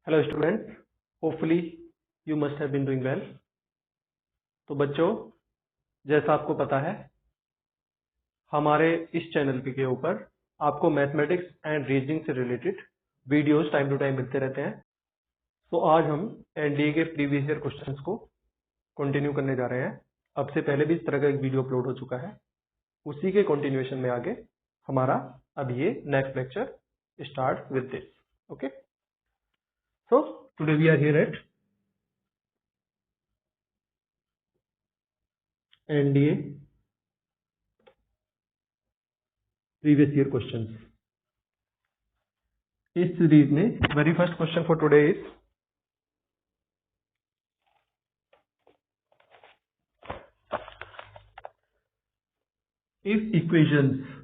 Hello students, hopefully you must have been doing well. तो बच्चों, जैसा आपको पता है, हमारे इस चैनल के ऊपर आपको मैथमेटिक्स एंड रीजनिंग से related videos time to time मिलते रहते हैं। तो आज हम एनडीए के प्रीवियस ईयर क्वेश्चंस को कंटिन्यू करने जा रहे हैं। अब से पहले भी इस तरह का एक वीडियो अपलोड हो चुका है, उसी के कंटिन्यूएशन में आगे हमारा अब ये next lecture start with this. Okay, so today we are here at NDA previous year questions. इस सीरीज में very first question for today is if equations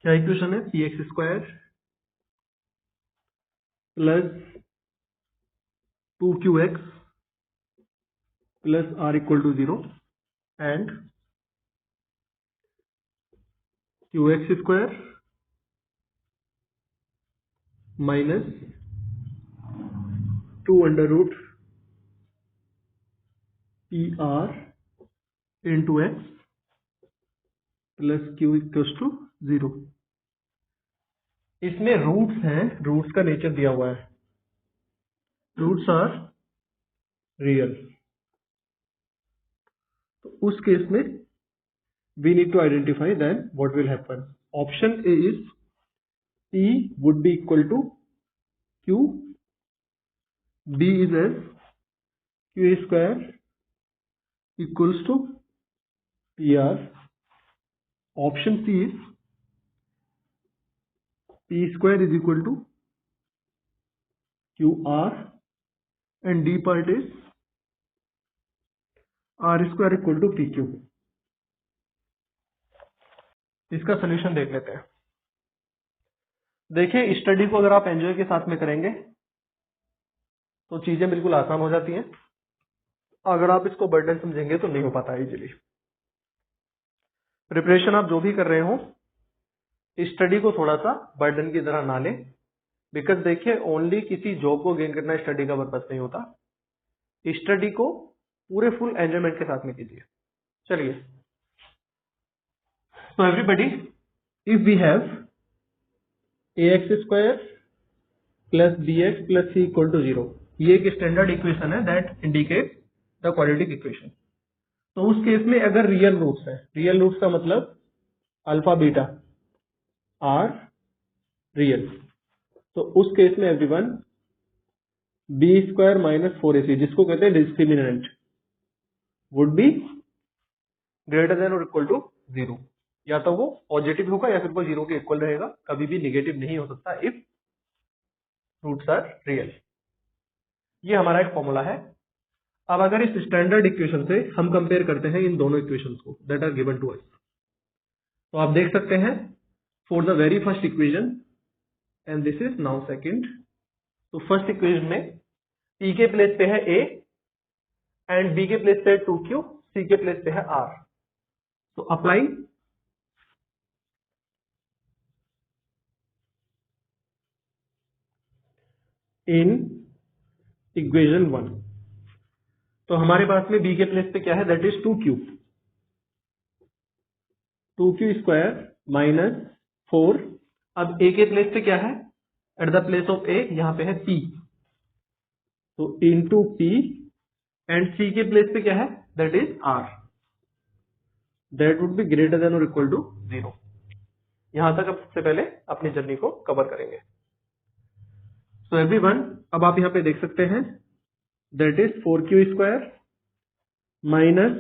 क्या इक्वेशन है? P X square plus 2qx plus R equal to 0 and qx square minus 2 under root P R into X plus Q equal to 0। इसमें roots हैं, roots का nature दिया हुआ है, roots are real. तो उस केस में we need to identify then what will happen. Option A is P would be equal to Q, B is as Q square equals to PR. Option C is P square is equal to QR and D part is R square equal to PQ. इसका solution देख लेते हैं। देखिए, study को अगर आप enjoy के साथ में करेंगे तो चीजें बिल्कुल आसान हो जाती हैं। अगर आप इसको बर्डन समझेंगे तो नहीं हो पाता इजीली। प्रिपरेशन आप जो भी कर रहे हो, स्टडी को थोड़ा सा बर्डन की तरह ना लें, बिकॉज देखिए, ओनली किसी जॉब को गेन करना स्टडी का पर्पस नहीं होता। स्टडी को पूरे फुल एंजॉयमेंट के साथ में कीजिए। चलिए, so everybody, if we have ax square plus bx plus c equal to 0, ये एक स्टैंडर्ड इक्वेशन है that indicate the quadratic equation. तो उस केस में अगर रियल रूट्स है, रियल रूट्स का मतलब अल्फा बीटा आर रियल, तो उस केस में everyone be square minus 4ac, जिसको कहते हैं discriminant, would be greater than और इक्वल टू 0। या तो वो पॉजिटिव होगा या फिर वो 0 के इक्वल रहेगा, कभी भी निगेटिव नहीं हो सकता इफ रूट्स आर रियल। ये हमारा एक फॉर्मूला है। अब अगर इस स्टैंडर्ड इक्वेशन से हम कंपेयर करते हैं इन दोनों इक्वेशंस को that are given to us, तो आप देख सकते हैं for the very first equation and this is now second. तो फर्स्ट इक्वेशन में p के प्लेस पे है a एंड b के प्लेस पे है 2q, c के प्लेस पे है r। तो अप्लाई इन इक्वेशन 1, तो हमारे पास में b के प्लेस पे क्या है? That is 2q square minus 4। अब a के प्लेस पे क्या है? At the place of a यहां पे है p, तो इंटू p, एंड c के प्लेस पे क्या है? That is r, that would be greater than और इक्वल टू 0। यहां तक अब सबसे पहले अपनी जर्नी को कवर करेंगे। सो एवरीवन, अब आप यहां पे देख सकते हैं that is 4q square minus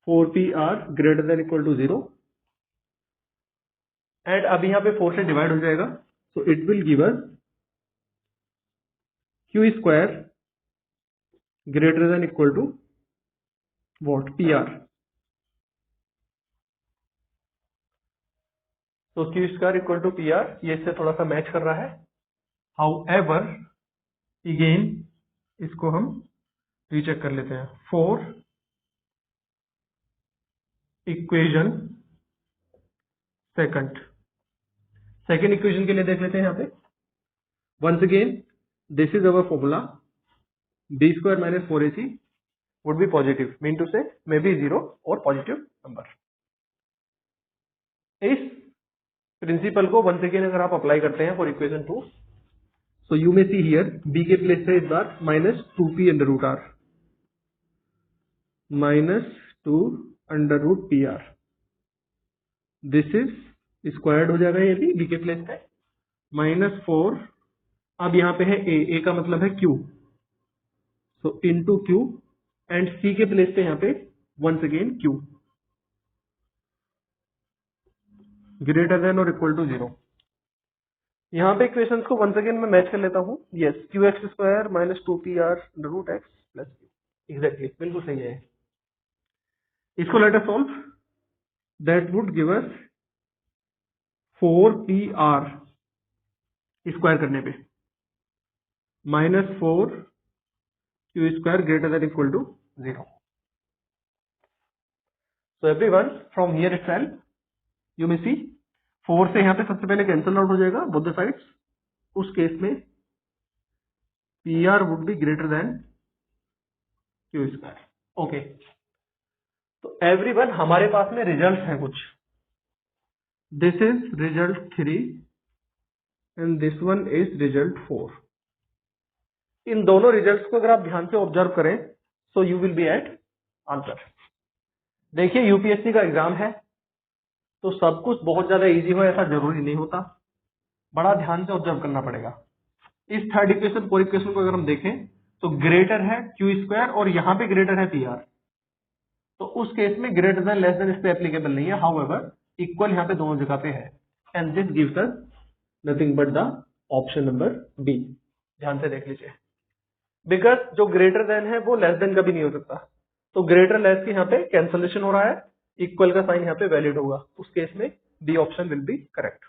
4pr greater than equal to 0, and अब यहां पे 4 से डिवाइड हो जाएगा, so it will give us q square greater than equal to what? pr। तो q square equal to pr, ये इससे थोड़ा सा मैच कर रहा है। हाउएवर अगेन इसको हम रीचेक कर लेते हैं। For equation second, second equation के लिए देख लेते हैं यहाँ पे. Once again this is our formula. B square minus 4ac would be positive, mean to say maybe 0 or positive number. इस प्रिंसिपल को वंस अगेन अगर आप अप्लाई करते हैं for equation 2, so you may see here B के place पे इस बार minus 2p under root R, minus 2 under root P R. This is squared हो जाएगा ये भी बी के प्लेस पे, माइनस 4. अब यहाँ पे है ए का मतलब है Q, so into Q and C के प्लेस पे यहाँ पे once again Q greater than और इक्वल टू 0. यहाँ पे इक्वेशंस को वंस अगेन मैं मैच कर लेता हूँ. Yes, Q X square minus 2pr root X plus Q. Exactly, बिल्कुल सही है. इसको let us solve. That would give us 4pr square करने पे minus 4 Q square greater than equal to 0. So everyone from here itself you may see 4 से यहाँ पे सबसे पहले कैंसल आउट हो जाएगा बोथ द साइड्स. उस केस में PR would be greater than Q square. Okay, तो एवरीवन हमारे पास में रिजल्ट है कुछ. This is result 3 and this one is result 4. इन दोनों रिजल्ट्स को अगर आप ध्यान से ऑब्जर्व करें so you will be at answer. देखिए यूपीएससी का एग्जाम है तो सब कुछ बहुत ज्यादा इजी हो ऐसा जरूरी नहीं होता, बड़ा ध्यान से ऑब्जर्व करना पड़ेगा. इस थर्ड इक्वेशन फोर इक्वेशन को अगर हम देखें तो ग्रेटर है क्यू स्क्वायर और यहाँ पे ग्रेटर है पी आर, तो उस केस में ग्रेटर देन लेस देन इस पे एप्लीकेबल नहीं है. हाउएवर इक्वल यहाँ पे दोनों जगह पे है and this gives us nothing but the option number B. ध्यान से देख लीजिए, बिकॉज जो ग्रेटर देन है वो लेस देन कभी नहीं हो सकता, तो ग्रेटर लेस की यहाँ पे कैंसलेशन हो रहा है, इक्वल का साइन यहाँ पे वैलिड होगा. उस केस में B option will be correct.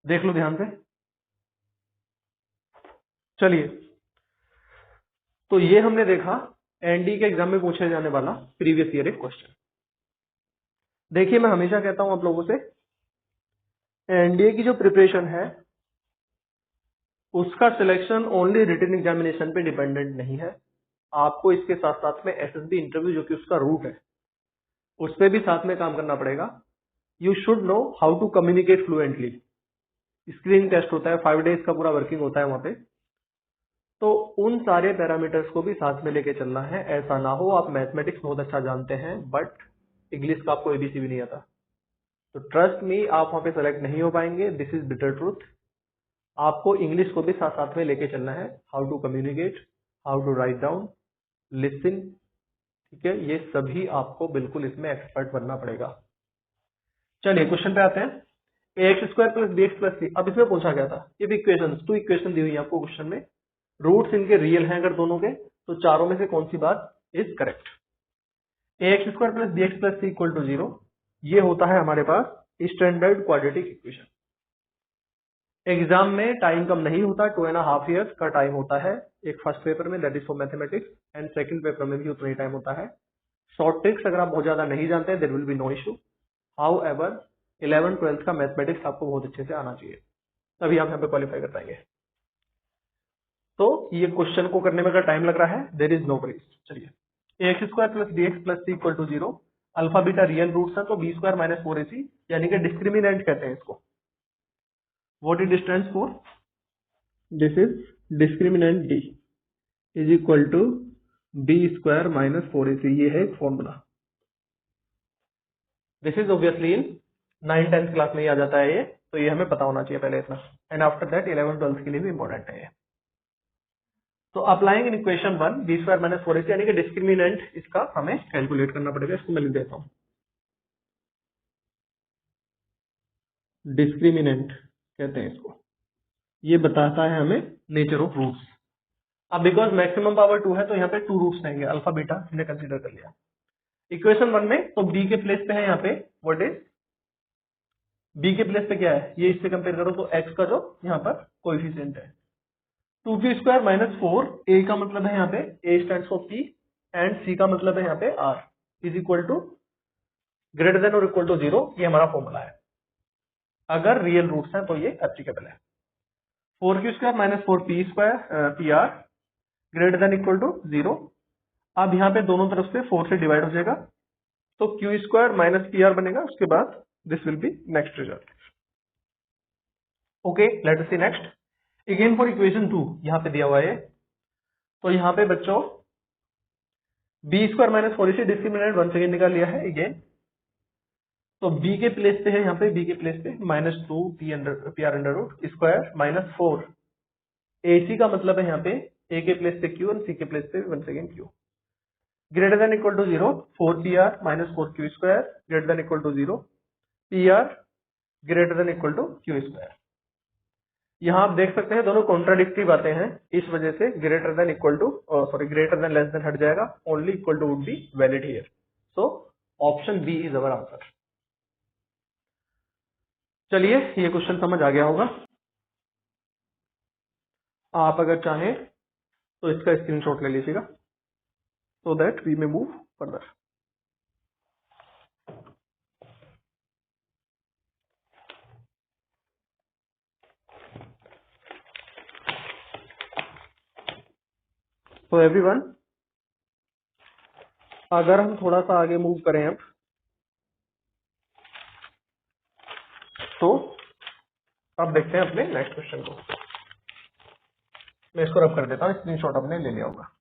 देख लो ध्यान से. चलिए, तो ये हमने देखा एनडी के एग्जाम में पूछे जाने वाला प्रीवियस ईयर एक क्वेश्चन. देखिए मैं हमेशा कहता हूं आप लोगों से, एनडीए की जो प्रिपरेशन है उसका सिलेक्शन ओनली रिटन एग्जामिनेशन पे डिपेंडेंट नहीं है. आपको इसके साथ साथ में एसएसबी इंटरव्यू जो कि उसका रूट है उस पर भी साथ में काम करना पड़ेगा. You should know how to communicate fluently. Screen test होता है, 5 डेज का पूरा वर्किंग होता है वहां पे, तो उन सारे पैरामीटर्स को भी साथ में लेके चलना है. ऐसा ना हो आप मैथमेटिक्स बहुत अच्छा जानते हैं बट इंग्लिश का आपको एबीसी भी नहीं आता, तो ट्रस्ट मी आप वहां पे सेलेक्ट नहीं हो पाएंगे. This is bitter truth. आपको इंग्लिश को भी साथ साथ में लेके चलना है. How to communicate, how to write down, listen, ठीक है, ये सभी आपको बिल्कुल इसमें एक्सपर्ट बनना पड़ेगा. चलिए क्वेश्चन पे आते हैं. A X square plus B X plus C. अब इसमें पूछा गया था ये इक्वेशन, 2 इक्वेशन दी हुई है आपको क्वेश्चन में. रूट्स इनके रियल हैं अगर दोनों के, तो चारों में से कौन सी बात is correct. A X square plus B X plus C equal to 0, ये होता है हमारे पास स्टैंडर्ड क्वाड्रेटिक इक्वेशन. एग्जाम में टाइम कम नहीं होता, 2.5 years का टाइम होता है. एक फर्स्ट पेपर में that is for mathematics and second paper में भी उतना ही टाइम होता है. शॉर्ट ट्रिक्स अगर आप बहुत ज्यादा नहीं जानते there will be no issue. However 11th 12th का मैथमेटिक्स आपको बहुत अच्छे से आना चाहिए, तभी आप यहाँ पे क्वालिफाई कर पाएंगे. तो ये क्वेश्चन को करने में अगर टाइम लग रहा है देयर इज नो वरीज. चलिए, A X square plus B X plus C equal to 0. Alpha beta real roots है तो बी स्क्वायर माइनस 4ac यानी कि डिस्क्रिमिनेंट कहते हैं इसको. What it stands for? This is discriminant D is equal to B square minus 4ac. ये है formula. This is obviously in 9th-10th class में ही आ जाता है ये, तो ये हमें पता होना चाहिए पहले इतना, एंड आफ्टर दैट 11th-12th के लिए भी इंपॉर्टेंट है ये. तो applying in equation 1 B square minus 4ac यानी कि डिस्क्रिमिनेंट इसका हमें कैलकुलेट करना पड़ेगा. इसको मैं लिख देता हूं. डिस्क्रिमिनेंट कहते हैं इसको, ये बताता है हमें नेचर ऑफ रूट्स. अब बिकॉज मैक्सिमम पावर 2 है तो यहाँ पे 2 रूट्स रहेंगे, अल्फा बीटा हमने कंसीडर कर लिया. इक्वेशन 1 में तो b के प्लेस पे है यहाँ पे व्हाट इज, b के प्लेस पे क्या है, ये इससे कंपेयर करो तो x का जो यहाँ पर कोएफिशिएंट है 2p स्क्वायर माइनस 4. a का मतलब है यहाँ पे a stands for p and c का मतलब है यहाँ पे r is equal to greater than और इक्वल टू 0, ये हमारा फॉर्मूला है। अगर रियल रूट्स हैं तो ये एप्लीकेबल है। 4q² minus 4p² PR greater than equal to 0। अब यहाँ पे दोनों तरफ से 4 से डिवाइड हो जाएगा, तो q² माइनस PR बनेगा। उसके बाद this will be next result. Okay, let us see next. Again for equation 2 यहाँ पे दिया हुआ है, तो यहाँ पे बच्चों b² minus 4ac discriminant one second निकाल लिया है अगेन। तो b के प्लेस पे है, यहाँ पे b के प्लेस पे -2 PR under root square minus 4 ac का मतलब है यहाँ पे a के प्लेस पे q और c के प्लेस पे one second q greater than equal to 0 4PR minus 4q² greater than equal to 0 PR greater than equal to q²। यहाँ आप देख सकते हैं दोनों कॉन्ट्राडिक्टरी बातें हैं, इस वजह से greater than equal to greater than less than हट जाएगा, only equal to would be valid here. So option B is our answer. चलिए, ये क्वेश्चन समझ आ गया होगा। आप अगर चाहें तो इसका स्क्रीनशॉट ले लीजिएगा, so that we may move further. तो एवरीवन, अगर हम थोड़ा सा आगे मूव करें अब देखते हैं अपने नेक्स्ट क्वेश्चन को। मैं इसको रब कर देता हूँ, स्क्रीनशॉट आपने ले लिया होगा।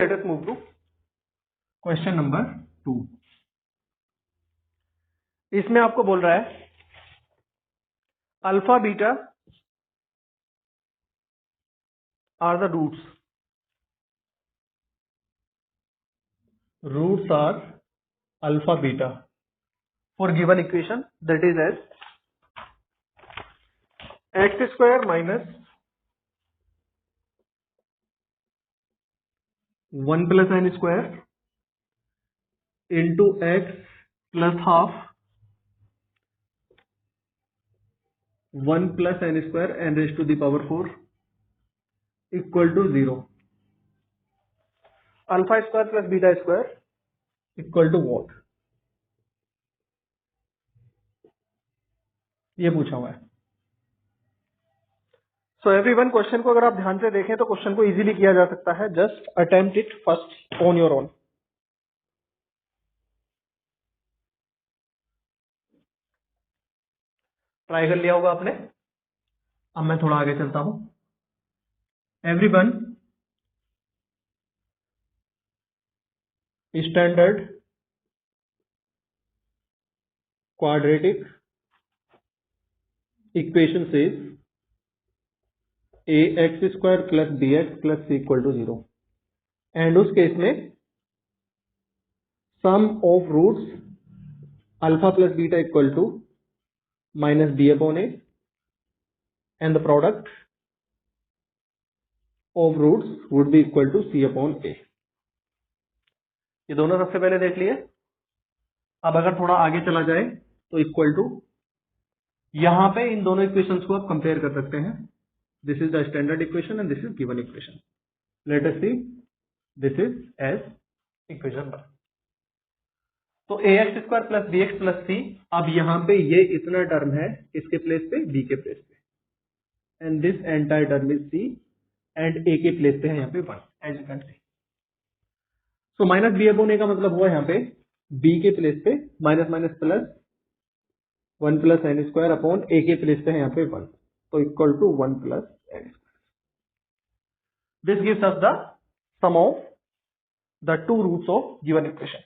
Let us move to question number 2। इसमें आपको बोल रहा है alpha beta are the roots are alpha beta for given equation that is as x² minus 1 plus n² into x plus half 1 plus n² n raise to the power 4 equal to 0। Alpha square plus beta square equal to what, ये पूछा हुआ है। So everyone, question को अगर आप ध्यान से देखें तो क्वेश्चन को इजीली किया जा सकता है। Just attempt it first on your own. Try कर लिया होगा आपने। अब मैं थोड़ा आगे चलता हूं। Everyone, standard quadratic equation says ax² plus bx plus c equal to 0 and उस केस में sum of roots alpha plus beta equal to minus b upon a and the product of roots would be equal to c upon a। ये दोनों सबसे पहले देख लिए। अब अगर थोड़ा आगे चला जाए तो इक्वल टू, यहां पे इन दोनों इक्वेशंस को आप कंपेयर कर सकते हैं। This is the standard equation and this is given equation. Let us see, this is as equation 1। तो ax² plus bx plus c, अब यहां पे ये इतना टर्म है इसके प्लेस पे, b के प्लेस पे, and this entire term is c and a के प्लेस पे है यहाँ पे 1, as you can see. So minus b upon a का मतलब हुआ यहाँ पे b के प्लेस पे minus minus plus 1 plus n² upon a के प्लेस पे है यहाँ पे 1, तो equal to 1 plus n²। This gives us the sum of the two roots of given equation.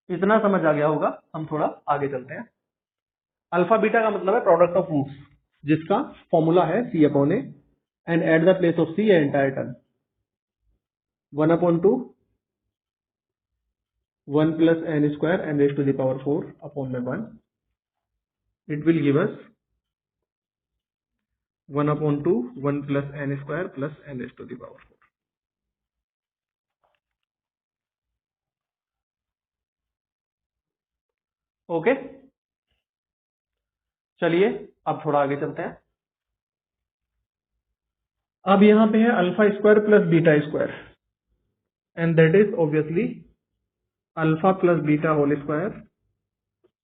इतना समझ आ गया होगा। हम थोड़ा आगे चलते हैं। अल्फा बीटा का मतलब है प्रोडक्ट ऑफ रूट्स, जिसका फॉर्मूला है c upon a and at the place of c entire term 1 upon 2 1 plus n² n raised to the power 4 upon में 1, it will give us 1/2 1 plus n square plus n raised to the power 4. Okay, चलिए अब थोड़ा आगे चलते हैं। अब यहां पे है alpha square plus beta square and that is obviously alpha plus beta whole square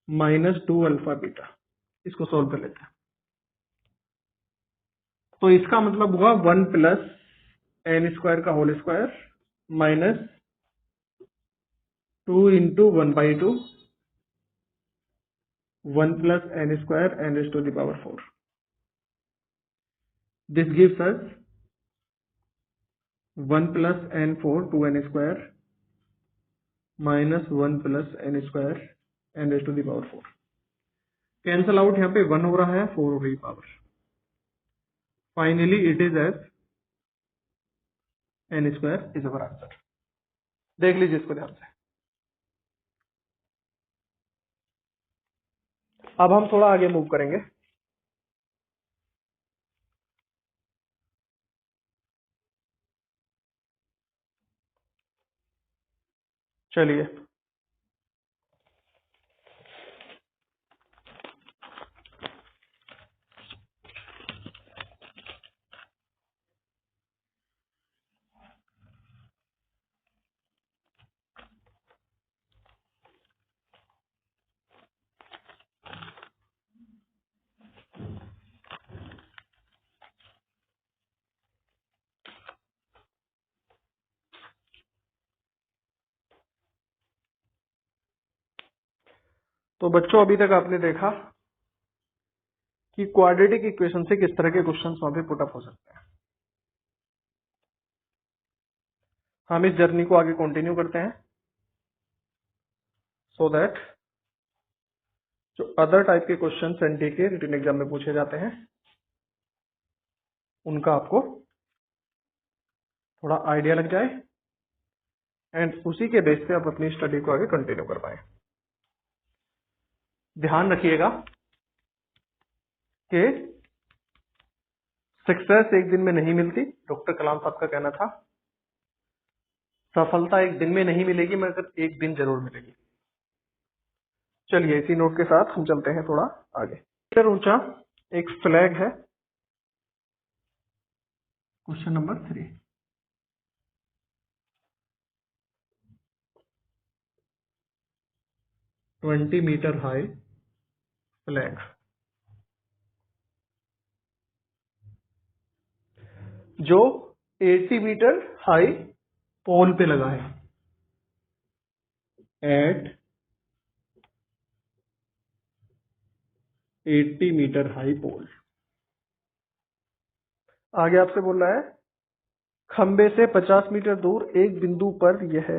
minus 2 alpha beta. इसको सोल्व कर लेते हैं। तो इसका मतलब हुआ 1 प्लस एन स्क्वायर का whole square minus 2 into 1/2 1 plus n square n raised to the power 4. This gives us 1 plus n4 2n square minus 1 plus n square n raised to the power 4. Cancel out, यहाँ पे 1 हो रहा है, 4 हो रही power. Finally it is as n square is our answer. देख लीजिए इसको ध्यान से। अब हम थोड़ा आगे मूव करेंगे। चलिए, तो बच्चों अभी तक आपने देखा कि क्वाड्रेटिक इक्वेशन से किस तरह के क्वेश्चंस वहां पे पुटअप हो सकते हैं। हम इस जर्नी को आगे कंटिन्यू करते हैं सो दैट जो अदर टाइप के क्वेश्चन एनडी के रिटन एग्जाम में पूछे जाते हैं उनका आपको थोड़ा आइडिया लग जाए एंड उसी के बेस पे आप अपनी स्टडी को आगे कंटिन्यू कर पाए। ध्यान रखिएगा कि सक्सेस एक दिन में नहीं मिलती। डॉक्टर कलाम साहब का कहना था सफलता एक दिन में नहीं मिलेगी मगर एक दिन जरूर मिलेगी। चलिए इसी नोट के साथ हम चलते हैं थोड़ा आगे। मीटर ऊंचा एक फ्लैग है। Question number 3। Twenty meter high flag जो 80 मीटर हाई पोल पे लगा है एट 80 मीटर हाई पोल। आगे आपसे बोल रहा है खंबे से 50 मीटर दूर एक बिंदु पर यह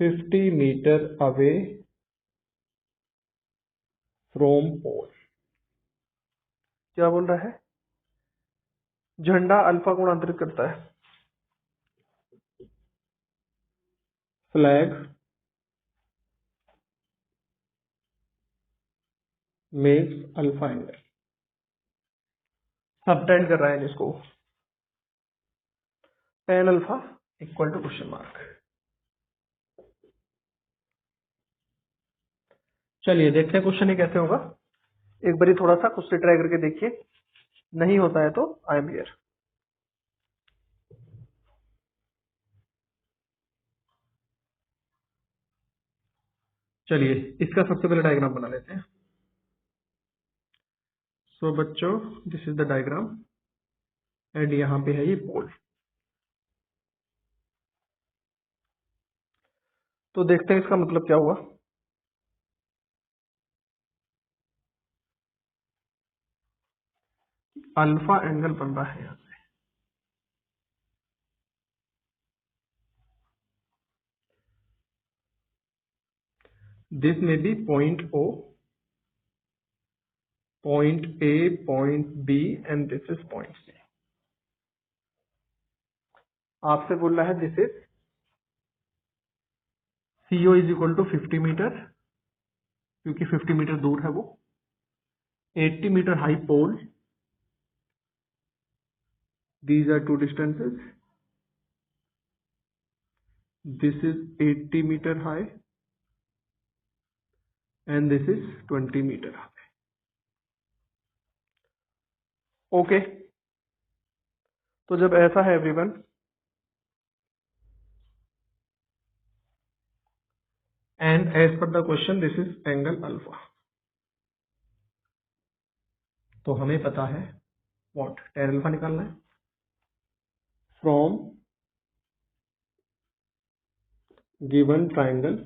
50 मीटर अवे फ्रॉम पोल। क्या बोल रहा है? झंडा अल्फा कोण अंतरित करता है। Flag makes alpha angle. Subtend कर रहा है इसको tan alpha equal to question mark. चलिए देखते हैं क्वेश्चन ये कैसे होगा। एक बारी थोड़ा सा खुद से ट्राई करके देखिए, नहीं होता है तो आई एम हियर। चलिए इसका सबसे पहले डायग्राम बना लेते हैं। सो बच्चों this is the diagram and यहाँ पे है ये पोल। तो देखते हैं इसका मतलब क्या हुआ। अल्फा एंगल बन रहा है यहाँ से। दिस में B point O, point A, point B and this is point C. आपसे बोल रहा है this is CO is equal to 50 meter क्योंकि 50 मीटर दूर है वो। 80 meter high pole, these are two distances, this is 80 meter high and this is 20 meter high. Okay, तो जब ऐसा है everyone, and as per the question this is angle alpha, तो हमें पता है व्हाट, tan अल्फा निकालना है from given triangle,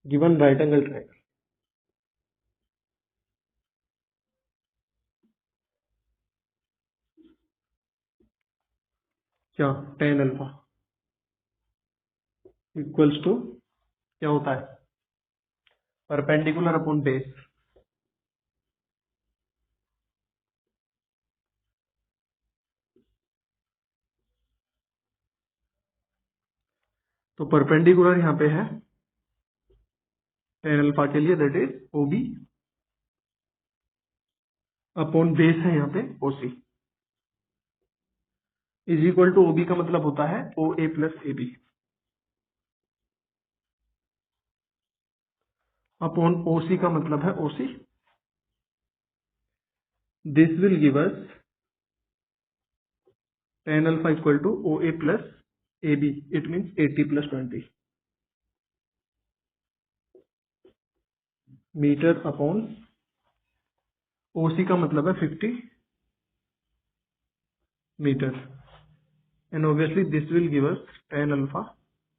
given right angle triangle. क्या tan अल्फा इक्वल्स टू क्या होता है, परपेंडिकुलर अपॉन बेस। तो परपेंडिकुलर यहाँ पे है tan अल्फा के लिए, that is OB upon base है यहाँ पे OC, is equal to OB का मतलब होता है OA plus AB upon OC का मतलब है OC। This will give us tan alpha equal to OA plus AB, it means 80 plus 20 meter upon OC का मतलब है 50 meter, and obviously this will give us tan alpha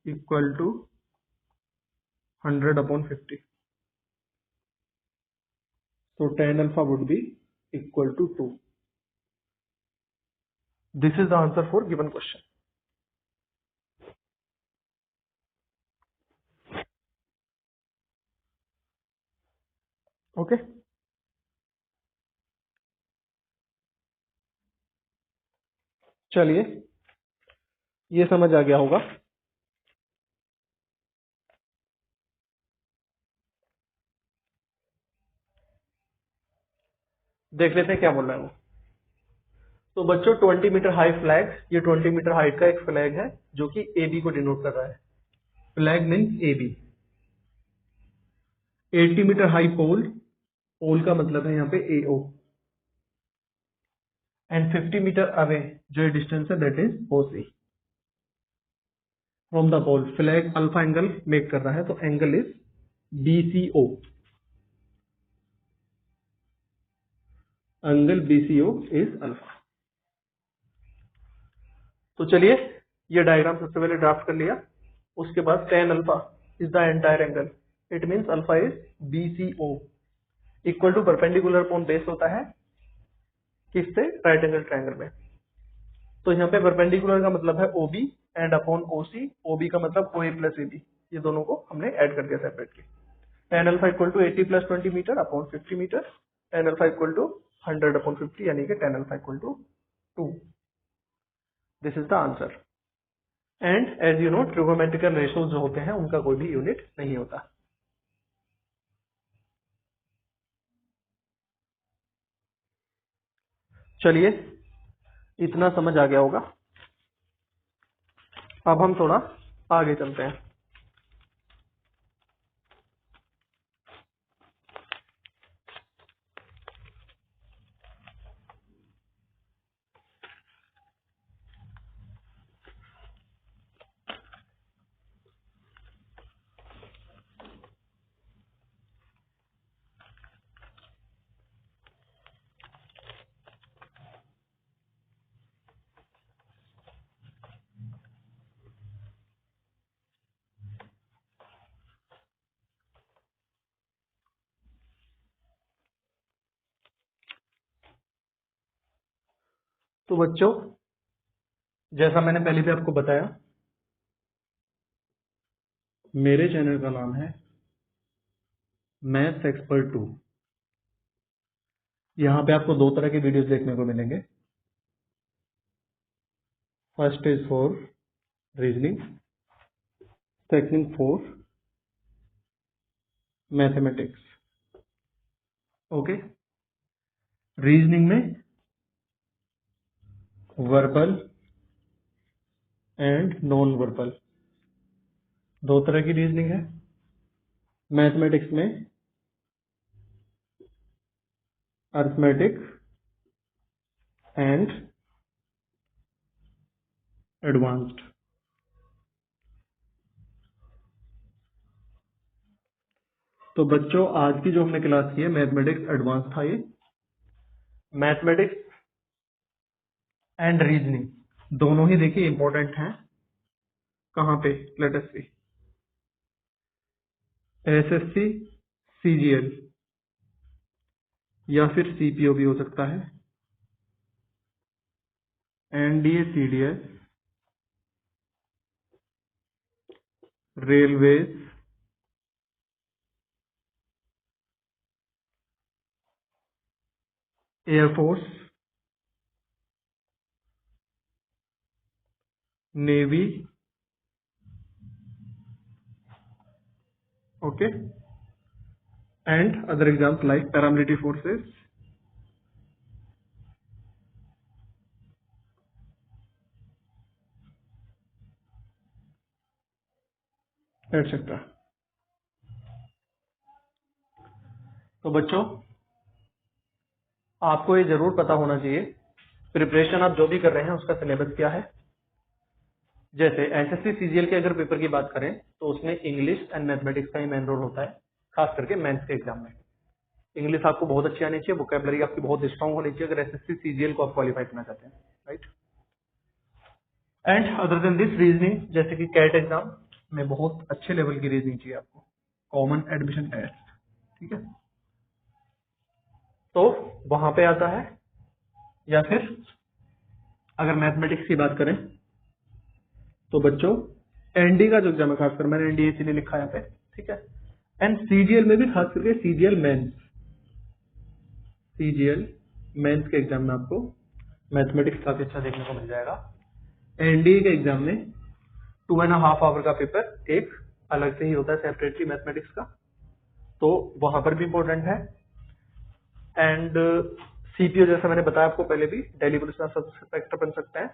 equal to 100 upon 50. So tan alpha would be equal to 2. This is the answer for given question. Okay. चलिए, ये समझ आ गया होगा। देख लेते हैं क्या बोल रहा है वो। तो बच्चों 20 मीटर हाई फ्लैग, ये 20 मीटर हाइट का एक फ्लैग है जो कि AB को डिनोट कर रहा है। Flag means AB। 80 meter high pole, pole का मतलब है यहाँ पे AO, एंड 50 मीटर अवे जो ये डिस्टेंस है that is OC from the pole. Flag alpha angle make कर रहा है, तो angle is BCO, angle BCO is alpha. तो चलिए, ये डायग्राम सबसे पहले ड्राफ्ट कर लिया। उसके बाद tan alpha is the entire angle, it means alpha is BCO equal to perpendicular upon base होता है किससे, राइट एंगल ट्रायंगल में। तो यहाँ पे परपेंडिकुलर का मतलब है OB and upon OC, OB का मतलब OA प्लस AB, ये दोनों को हमने ऐड कर दिया separately. tan alpha equal to 80 plus 20 meter upon 50 meter, tan alpha equal to 100 upon 50, यानी कि tan alpha equal to 2। This is the answer. And as you know, trigonometrical ratios जो होते हैं उनका कोई भी यूनिट नहीं होता। चलिए, इतना समझ आ गया होगा। अब हम थोड़ा आगे चलते हैं। तो बच्चों, जैसा मैंने पहले भी आपको बताया, मेरे चैनल का नाम है मैथ्स एक्सपर्ट 2। यहाँ पे आपको दो तरह के वीडियोस देखने को मिलेंगे। First is for reasoning, second for mathematics, okay. Reasoning में वर्बल एंड नॉन वर्बल, दो तरह की रीजनिंग है। मैथमेटिक्स में अरिथमेटिक एंड एडवांस्ड। तो बच्चों आज की जो हमने क्लास की है मैथमेटिक्स एडवांस था ये। मैथमेटिक्स एंड रीजनिंग दोनों ही देखिए इंपॉर्टेंट हैं। कहाँ पे? लेट अस सी। एसएससी, सीजीएल या फिर सीपीओ भी हो सकता है, NDA, CDS, railways, air force, navy, okay, and other exams like paramilitary forces, etcetera. तो बच्चों आपको ये जरूर पता होना चाहिए प्रिपरेशन आप जो भी कर रहे हैं उसका सिलेबस क्या है। जैसे एसएससी सीजीएल के अगर पेपर की बात करें तो उसमें इंग्लिश एंड मैथमेटिक्स का ही मेन रोल होता है, खास करके मेंस के एग्जाम में। इंग्लिश आपको बहुत अच्छी आनी चाहिए, वोकैबुलरी आपकी बहुत स्ट्रांग होनी चाहिए अगर एसएससी सीजीएल को आप क्वालिफाई करना चाहते हैं, right. And other than this reasoning, जैसे कि कैट एग्जाम में बहुत अच्छे लेवल की रीजनिंग चाहिए आपको, कॉमन एडमिशन टेस्ट, ठीक है। तो वहां पे आता है। या फिर अगर मैथमेटिक्स की बात करें तो बच्चों एनडी का जो एग्जाम है, खासकर मैंने एनडीए इसलिए लिखा है यहाँ पे, ठीक है। एंड सीजीएल में भी खास करके सीजीएल मेंस, सीजीएल मेंस के एग्जाम में आपको मैथमेटिक्स काफी अच्छा देखने को मिल जाएगा। एनडीए के एग्जाम में 2.5 आवर का पेपर एक अलग से ही होता है सेपरेटली मैथमेटिक्स का, तो वहां पर भी इंपॉर्टेंट है। एंड सीपीओ जैसा मैंने बताया आपको पहले भी, दिल्ली पुलिस में सब इंस्पेक्टर बन सकते हैं।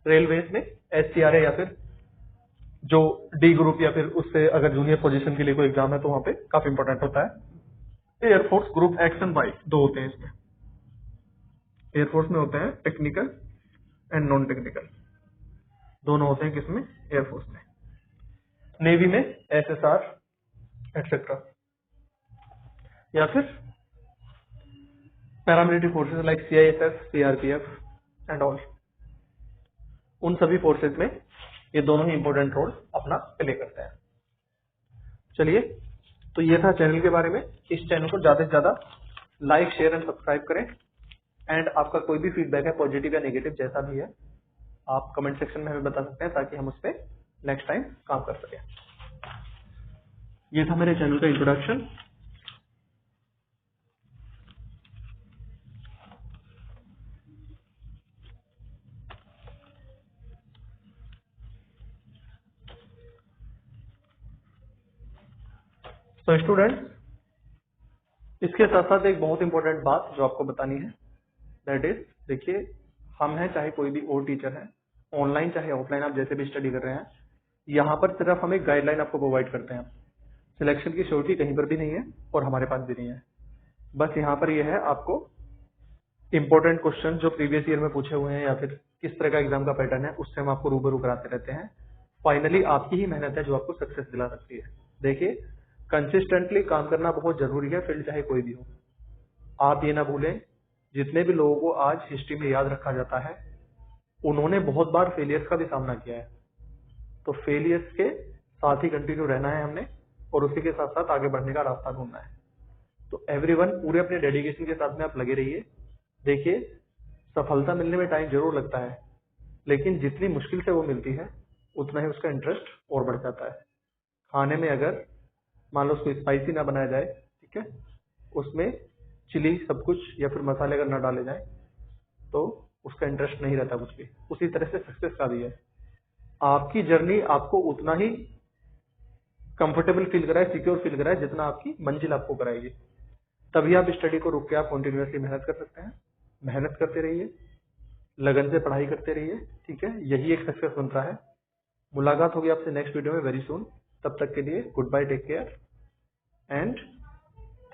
रेलवेज में एससीआरए या फिर जो डी ग्रुप या फिर उससे अगर जूनियर पोजीशन के लिए कोई एग्जाम है तो वहां पे काफी इंपॉर्टेंट होता है। Air force group X and Y दो होते हैं इसमें। एयरफोर्स में होते हैं टेक्निकल एंड नॉन टेक्निकल, दोनों होते हैं किसमें? एयरफोर्स में। नेवी में एसएसआर एटसेट्रा, या फिर paramilitary forces like CISF, CRPF and all, उन सभी फोर्सेस में ये दोनों ही इंपॉर्टेंट रोल अपना प्ले करते हैं। चलिए, तो ये था चैनल के बारे में। इस चैनल को ज्यादा से ज्यादा लाइक, शेयर एंड सब्सक्राइब करें। एंड आपका कोई भी फीडबैक है, पॉजिटिव या नेगेटिव जैसा भी है, आप कमेंट सेक्शन में हमें बता सकते हैं ताकि हम उस पर नेक्स्ट टाइम काम कर सकें। ये था मेरे चैनल का इंट्रोडक्शन। तो स्टूडेंट्स, इसके साथ साथ एक बहुत इंपॉर्टेंट बात जो आपको बतानी है, दैट इज, देखिए हम हैं चाहे कोई भी और टीचर है, ऑनलाइन चाहे ऑफलाइन, आप जैसे भी स्टडी कर रहे हैं, यहाँ पर सिर्फ हम एक गाइडलाइन आपको प्रोवाइड करते हैं। सिलेक्शन की श्योरिटी कहीं पर भी नहीं है और हमारे पास भी नहीं है। बस यहाँ पर यह है, आपको इंपॉर्टेंट क्वेश्चन जो प्रीवियस ईयर में पूछे हुए हैं या फिर किस तरह का एग्जाम का पैटर्न है उससे हम आपको रूबरू कराते रहते हैं। फाइनली आपकी ही मेहनत है जो आपको सक्सेस दिला सकती है। देखिए, कंसिस्टेंटली काम करना बहुत जरूरी है, फील्ड चाहे कोई भी हो। आप ये ना भूलें, जितने भी लोगों को आज हिस्ट्री में याद रखा जाता है उन्होंने बहुत बार फेलियर्स का भी सामना किया है। तो फेलियर्स के साथ ही कंटिन्यू रहना है हमने, और उसी के साथ साथ आगे बढ़ने का रास्ता ढूंढना है। तो एवरीवन पूरे अपने डेडिकेशन के साथ में आप लगे रहिए। देखिए, सफलता मिलने में टाइम जरूर लगता है, लेकिन जितनी मुश्किल से वो मिलती है उतना ही उसका इंटरेस्ट और बढ़ जाता है। खाने में अगर मान लो उसको स्पाइसी ना बनाया जाए, ठीक है, उसमें चिली सब कुछ या फिर मसाले अगर ना डाले जाए तो उसका इंटरेस्ट नहीं रहता कुछ भी। उसी तरह से सक्सेस का भी है। आपकी जर्नी आपको उतना ही कंफर्टेबल फील कराए, सिक्योर फील कराए, जितना आपकी मंजिल आपको कराएगी। तभी आप स्टडी को रुक के आप कंटिन्यूअसली मेहनत कर सकते हैं। मेहनत करते रहिए, लगन से पढ़ाई करते रहिए, ठीक है, यही एक सक्सेस बनता है। मुलाकात होगी आपसे नेक्स्ट वीडियो में वेरी सून। तब तक के लिए good bye, take care and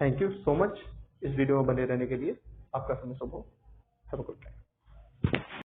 thank you so much इस वीडियो में बने रहने के लिए। आपका समय शुभ हो। Have a good time.